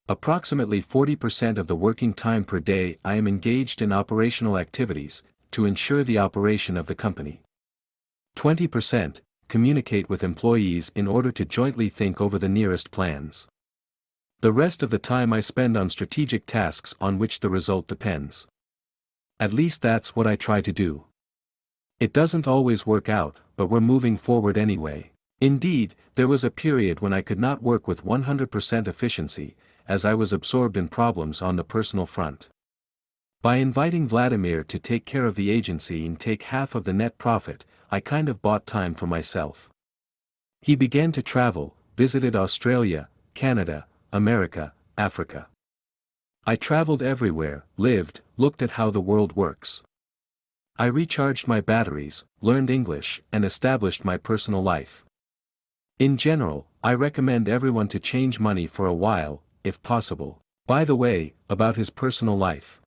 Speaker 1: Approximately 40% of the working time per day I am engaged in operational activities, to ensure the operation of the company. 20%, communicate with employees in order to jointly think over the nearest plans. The rest of the time I spend on strategic tasks on which the result depends. At least that's what I try to do. It doesn't always work out, but we're moving forward anyway. Indeed, there was a period when I could not work with 100% efficiency, as I was absorbed in problems on the personal front. By inviting Vladimir to take care of the agency and take half of the net profit, I kind of bought time for myself. He began to travel, visited Australia, Canada, America, Africa. I traveled everywhere, lived, looked at how the world works. I recharged my batteries, learned English, and established my personal life. In general, I recommend everyone to change money for a while, if possible. By the way, about his personal life.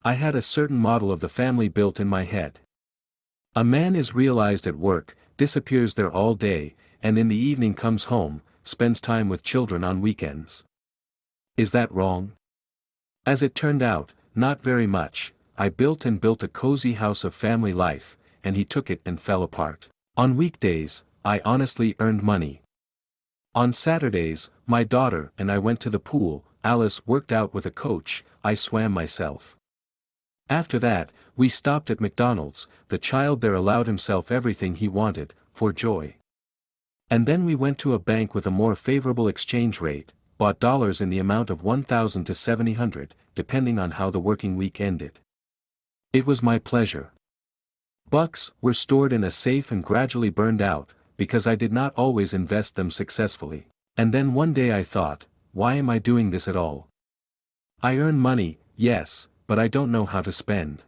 Speaker 1: I had a certain model of the family built in my head. A man is realized at work, disappears there all day, and in the evening comes home, spends time with children on weekends. Is that wrong? As it turned out, not very much. I built a cozy house of family life, and he took it and fell apart. On weekdays, I honestly earned money. On Saturdays, my daughter and I went to the pool, Alice worked out with a coach, I swam myself. After that, we stopped at McDonald's, the child there allowed himself everything he wanted, for joy. And then we went to a bank with a more favorable exchange rate, bought dollars in the amount of 1,000 to 700, depending on how the working week ended. It was my pleasure. Bucks were stored in a safe and gradually burned out, because I did not always invest them successfully. And then one day I thought, why am I doing this at all? I earn money, yes, but I don't know how to spend.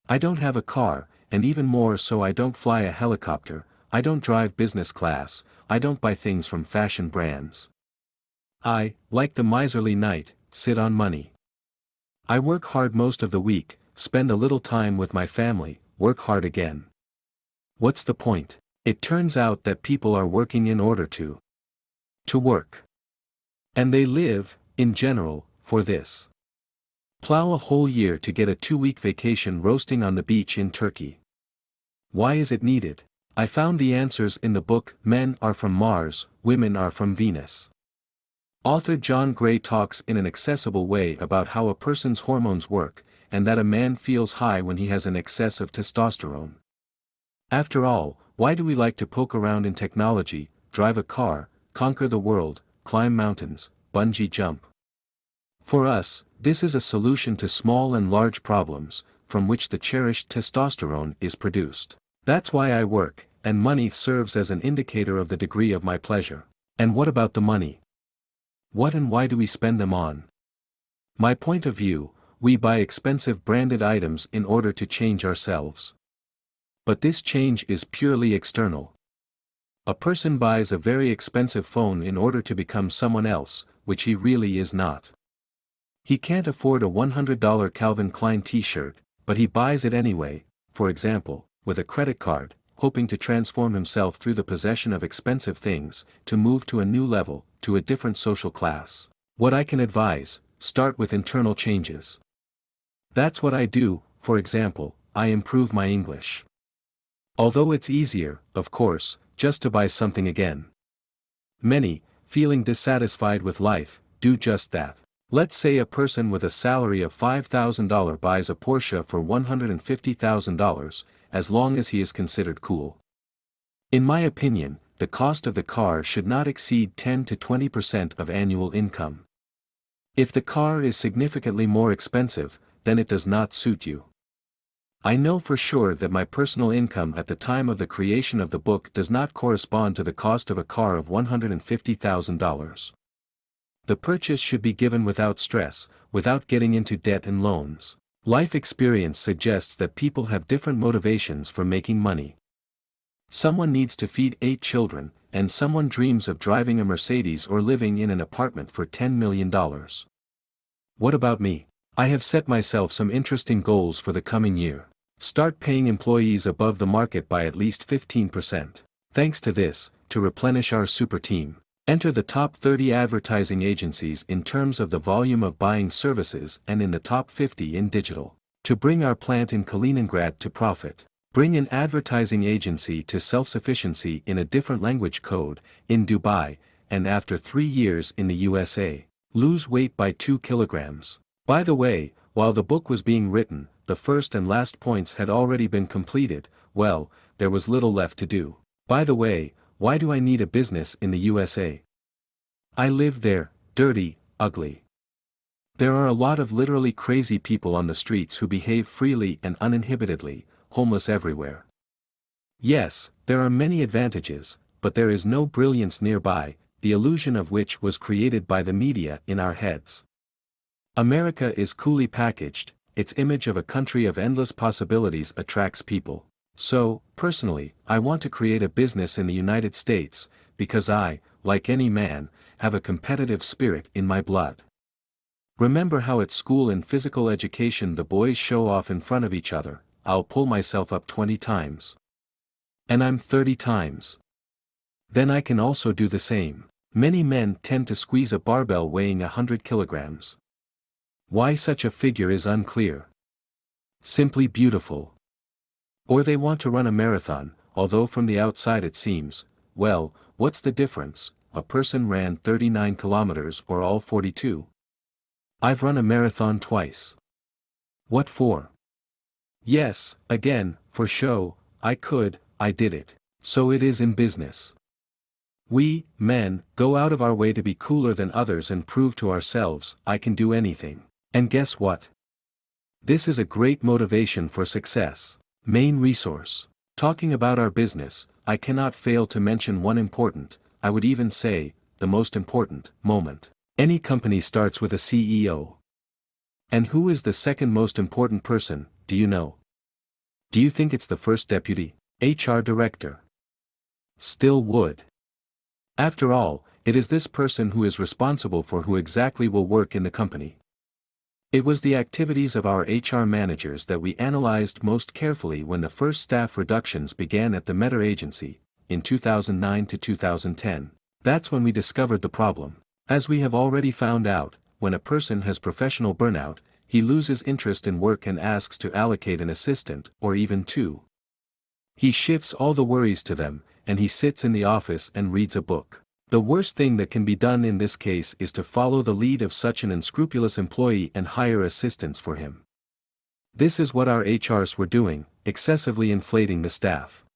Speaker 1: I don't have a car, and even more so I don't fly a helicopter, I don't drive business class, I don't buy things from fashion brands. I, like the miserly knight, sit on money. I work hard most of the week, spend a little time with my family, work hard again. What's the point? It turns out that people are working in order to work. And they live, in general, for this. Plow a whole year to get a 2-week vacation roasting on the beach in Turkey. Why is it needed? I found the answers in the book Men Are From Mars, Women Are From Venus. Author John Gray talks in an accessible way about how a person's hormones work, and that a man feels high when he has an excess of testosterone. After all, why do we like to poke around in technology, drive a car, conquer the world, climb mountains, bungee jump? For us, this is a solution to small and large problems, from which the cherished testosterone is produced. That's why I work, and money serves as an indicator of the degree of my pleasure. And what about the money? What and why do we spend them on? My point of view, we buy expensive branded items in order to change ourselves. But this change is purely external. A person buys a very expensive phone in order to become someone else, which he really is not. He can't afford a $100 Calvin Klein t-shirt, but he buys it anyway, for example, with a credit card, hoping to transform himself through the possession of expensive things, to move to a new level, to a different social class. What I can advise: start with internal changes. That's what I do. For example, I improve my English. Although it's easier, of course, just to buy something again. Many, feeling dissatisfied with life, do just that. Let's say a person with a salary of $5,000 buys a Porsche for $150,000, as long as he is considered cool. In my opinion, the cost of the car should not exceed 10 to 20% of annual income. If the car is significantly more expensive, then it does not suit you. I know for sure that my personal income at the time of the creation of the book does not correspond to the cost of a car of $150,000. The purchase should be given without stress, without getting into debt and loans. Life experience suggests that people have different motivations for making money. Someone needs to feed 8 children, and someone dreams of driving a Mercedes or living in an apartment for $10 million. What about me? I have set myself some interesting goals for the coming year. Start paying employees above the market by at least 15%. Thanks to this, to replenish our super team. Enter the top 30 advertising agencies in terms of the volume of buying services and in the top 50 in digital. To bring our plant in Kaliningrad to profit. Bring an advertising agency to self-sufficiency in a different language code, in Dubai, and after 3 years in the USA. Lose weight by 2 kilograms. By the way, while the book was being written, the first and last points had already been completed. Well, there was little left to do. By the way, why do I need a business in the USA? I live there, dirty, ugly. There are a lot of literally crazy people on the streets who behave freely and uninhibitedly, homeless everywhere. Yes, there are many advantages, but there is no brilliance nearby, the illusion of which was created by the media in our heads. America is coolly packaged, its image of a country of endless possibilities attracts people. So, personally, I want to create a business in the United States, because I, like any man, have a competitive spirit in my blood. Remember how at school in physical education the boys show off in front of each other? I'll pull myself up 20 times. And I'm 30 times. Then I can also do the same. Many men tend to squeeze a barbell weighing 100 kilograms. Why such a figure is unclear. Simply beautiful. Or they want to run a marathon, although from the outside it seems, well, what's the difference? A person ran 39 kilometers or all 42. I've run a marathon twice. What for? Yes, again, for show. I did it. So it is in business. We, men, go out of our way to be cooler than others and prove to ourselves, I can do anything. And guess what? This is a great motivation for success. Main resource. Talking about our business, I cannot fail to mention one important, I would even say, the most important, moment. Any company starts with a CEO. And who is the second most important person, do you know? Do you think it's the first deputy, HR director? Still would. After all, it is this person who is responsible for who exactly will work in the company. It was the activities of our HR managers that we analyzed most carefully when the first staff reductions began at the Medor agency, in 2009 to 2010. That's when we discovered the problem. As we have already found out, when a person has professional burnout, he loses interest in work and asks to allocate an assistant, or even two. He shifts all the worries to them, and he sits in the office and reads a book. The worst thing that can be done in this case is to follow the lead of such an unscrupulous employee and hire assistants for him. This is what our HRs were doing, excessively inflating the staff.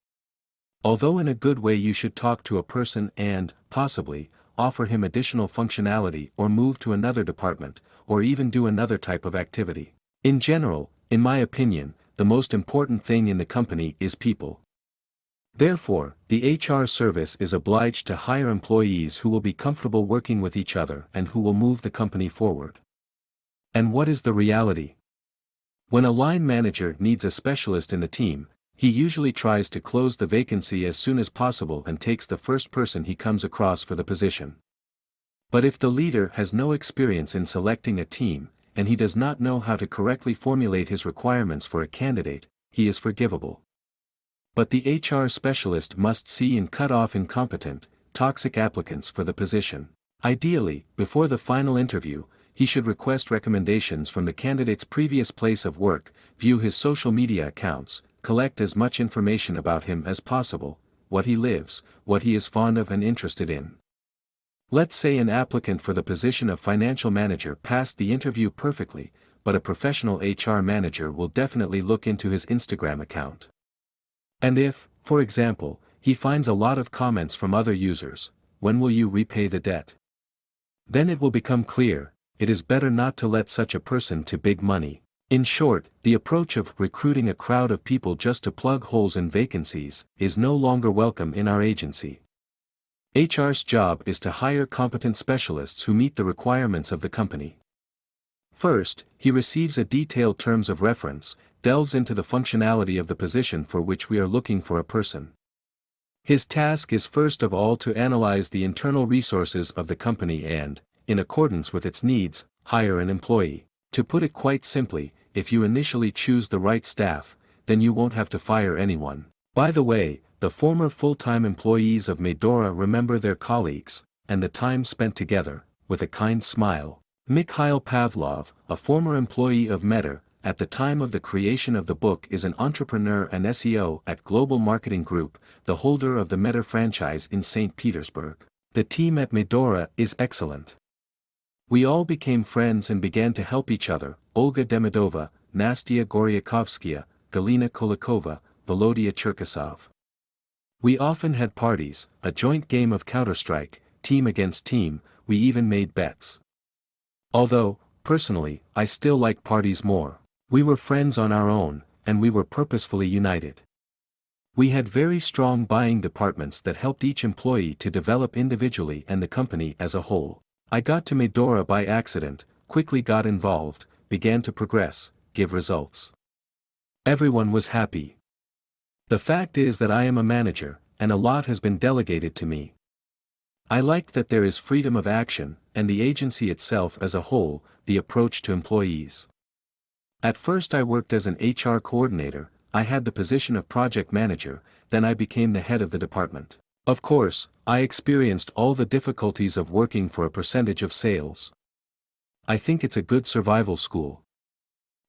Speaker 1: Although in a good way you should talk to a person and, possibly, offer him additional functionality or move to another department, or even do another type of activity. In general, in my opinion, the most important thing in the company is people. Therefore, the HR service is obliged to hire employees who will be comfortable working with each other and who will move the company forward. And what is the reality? When a line manager needs a specialist in the team, He usually tries to close the vacancy as soon as possible and takes the first person he comes across for the position. But if the leader has no experience in selecting a team, and he does not know how to correctly formulate his requirements for a candidate, he is forgivable. But the HR specialist must see and cut off incompetent, toxic applicants for the position. Ideally, before the final interview, he should request recommendations from the candidate's previous place of work, view his social media accounts, collect as much information about him as possible, what he lives, what he is fond of and interested in. Let's say an applicant for the position of financial manager passed the interview perfectly, but a professional HR manager will definitely look into his Instagram account. And if, for example, he finds a lot of comments from other users, "When will you repay the debt?" Then it will become clear, it is better not to let such a person to big money. In short, the approach of recruiting a crowd of people just to plug holes in vacancies is no longer welcome in our agency. HR's job is to hire competent specialists who meet the requirements of the company. First, he receives a detailed terms of reference, delves into the functionality of the position for which we are looking for a person. His task is first of all to analyze the internal resources of the company and, in accordance with its needs, hire an employee. To put it quite simply, if you initially choose the right staff, then you won't have to fire anyone. By the way, the former full-time employees of Medor remember their colleagues, and the time spent together, with a kind smile. Mikhail Pavlov, a former employee of Medor, at the time of the creation of the book is an entrepreneur and SEO at Global Marketing Group, the holder of the Medor franchise in St. Petersburg. The team at Medor is excellent. We all became friends and began to help each other, Olga Demidova, Nastya Goryakovskaya, Galina Kulikova, Volodya Cherkasov. We often had parties, a joint game of Counter-Strike, team against team, we even made bets. Although, personally, I still like parties more. We were friends on our own, and we were purposefully united. We had very strong buying departments that helped each employee to develop individually and the company as a whole. I got to Medor by accident, quickly got involved, began to progress, give results. Everyone was happy. The fact is that I am a manager, and a lot has been delegated to me. I like that there is freedom of action, and the agency itself as a whole, the approach to employees. At first I worked as an HR coordinator, I had the position of project manager, then I became the head of the department. Of course, I experienced all the difficulties of working for a percentage of sales. I think it's a good survival school.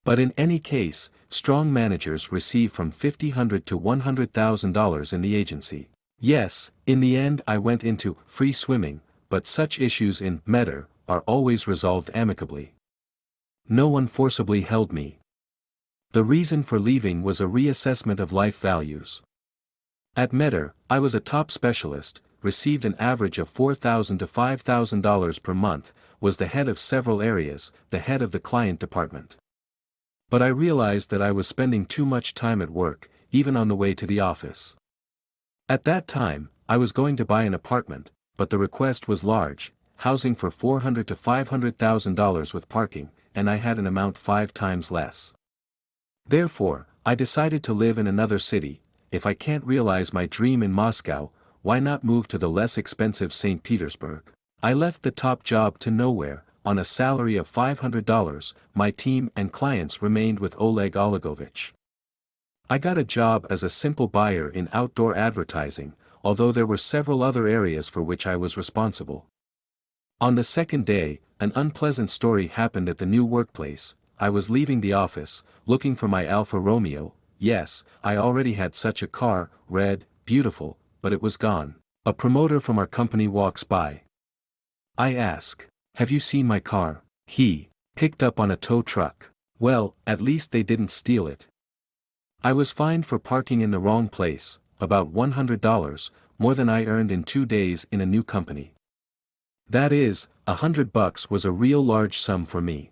Speaker 1: But in any case, strong managers receive from $50,000 to $100,000 in the agency. Yes, in the end I went into free swimming, but such issues in Medor are always resolved amicably. No one forcibly held me. The reason for leaving was a reassessment of life values. At Medor, I was a top specialist, received an average of $4,000 to $5,000 per month, was the head of several areas, the head of the client department. But I realized that I was spending too much time at work, even on the way to the office. At that time, I was going to buy an apartment, but the request was large, housing for $400,000 to $500,000 with parking, and I had an amount 5 times less. Therefore, I decided to live in another city. If I can't realize my dream in Moscow, why not move to the less expensive St. Petersburg? I left the top job to nowhere, on a salary of $500, my team and clients remained with Oleg Olegovich. I got a job as a simple buyer in outdoor advertising, although there were several other areas for which I was responsible. On the second day, an unpleasant story happened at the new workplace. I was leaving the office, looking for my Alfa Romeo. Yes, I already had such a car, red, beautiful, but it was gone. A promoter from our company walks by. I ask, "Have you seen my car?" He, "Picked up on a tow truck." Well, at least they didn't steal it. I was fined for parking in the wrong place, about $100, more than I earned in 2 days in a new company. That is, $100 was a real large sum for me.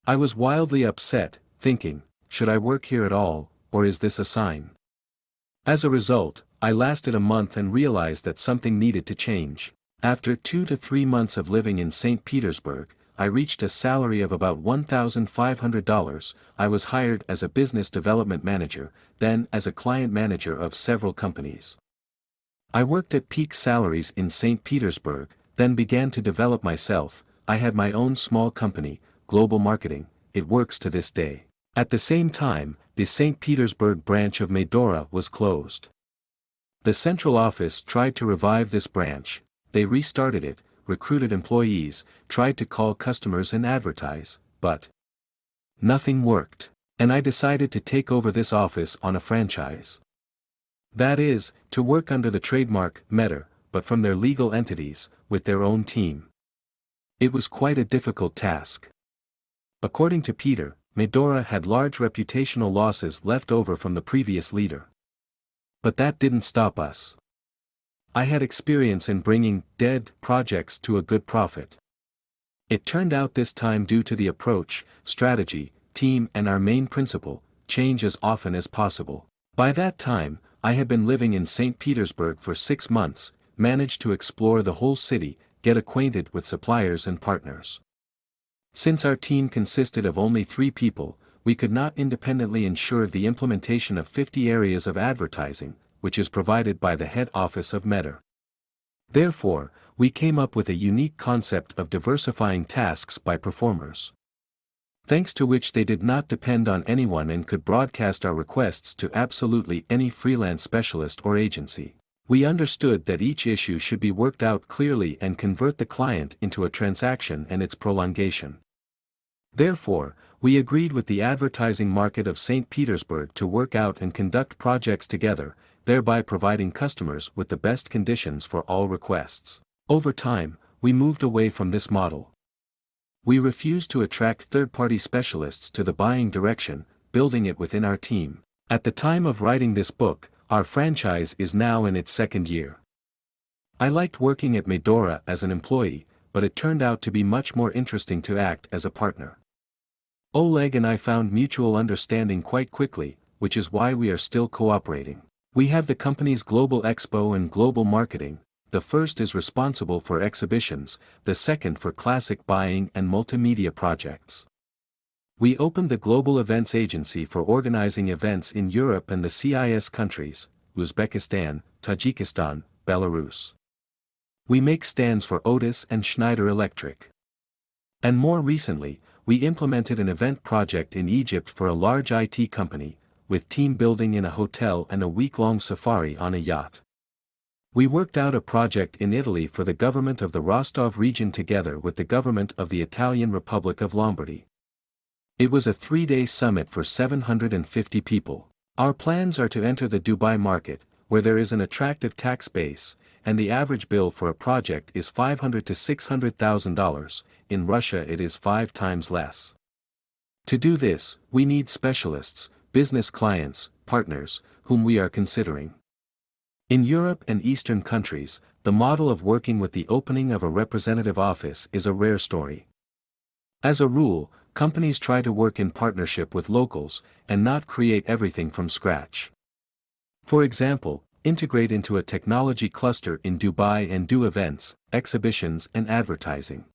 Speaker 1: I was wildly upset, thinking, should I work here at all, or is this a sign? As a result, I lasted a month and realized that something needed to change. After 2 to 3 months of living in St. Petersburg, I reached a salary of about $1,500. I was hired as a business development manager, then as a client manager of several companies. I worked at peak salaries in St. Petersburg, then began to develop myself. I had my own small company, Global Marketing. It works to this day. At the same time, the St. Petersburg branch of Medor was closed. The central office tried to revive this branch. They restarted it, recruited employees, tried to call customers and advertise, but nothing worked, and I decided to take over this office on a franchise. That is, to work under the trademark Medor, but from their legal entities, with their own team. It was quite a difficult task. According to Peter, Medor had large reputational losses left over from the previous leader. But that didn't stop us. I had experience in bringing dead projects to a good profit. It turned out this time due to the approach, strategy, team and our main principle, change as often as possible. By that time, I had been living in St. Petersburg for 6 months, managed to explore the whole city, get acquainted with suppliers and partners. Since our team consisted of only 3 people, we could not independently ensure the implementation of 50 areas of advertising, which is provided by the head office of Medor. Therefore, we came up with a unique concept of diversifying tasks by performers, thanks to which they did not depend on anyone and could broadcast our requests to absolutely any freelance specialist or agency. We understood that each issue should be worked out clearly and convert the client into a transaction and its prolongation. Therefore, we agreed with the advertising market of St. Petersburg to work out and conduct projects together, thereby providing customers with the best conditions for all requests. Over time, we moved away from this model. We refused to attract third-party specialists to the buying direction, building it within our team. At the time of writing this book, our franchise is now in its 2nd year. I liked working at Medor as an employee, but it turned out to be much more interesting to act as a partner. Oleg and I found mutual understanding quite quickly, which is why we are still cooperating. We have the company's Global Expo and Global Marketing. The first is responsible for exhibitions, the second for classic buying and multimedia projects. We opened the Global Events Agency for organizing events in Europe and the CIS countries, Uzbekistan, Tajikistan, Belarus. We make stands for Otis and Schneider Electric. And more recently, we implemented an event project in Egypt for a large IT company, with team building in a hotel and a week-long safari on a yacht. We worked out a project in Italy for the government of the Rostov region together with the government of the Italian Republic of Lombardy. It was a 3-day summit for 750 people. Our plans are to enter the Dubai market, where there is an attractive tax base, and the average bill for a project is $500,000 to $600,000, in Russia it is 5 times less. To do this, we need specialists, business clients, partners, whom we are considering. In Europe and Eastern countries, the model of working with the opening of a representative office is a rare story. As a rule, companies try to work in partnership with locals, and not create everything from scratch. For example, integrate into a technology cluster in Dubai and do events, exhibitions and advertising.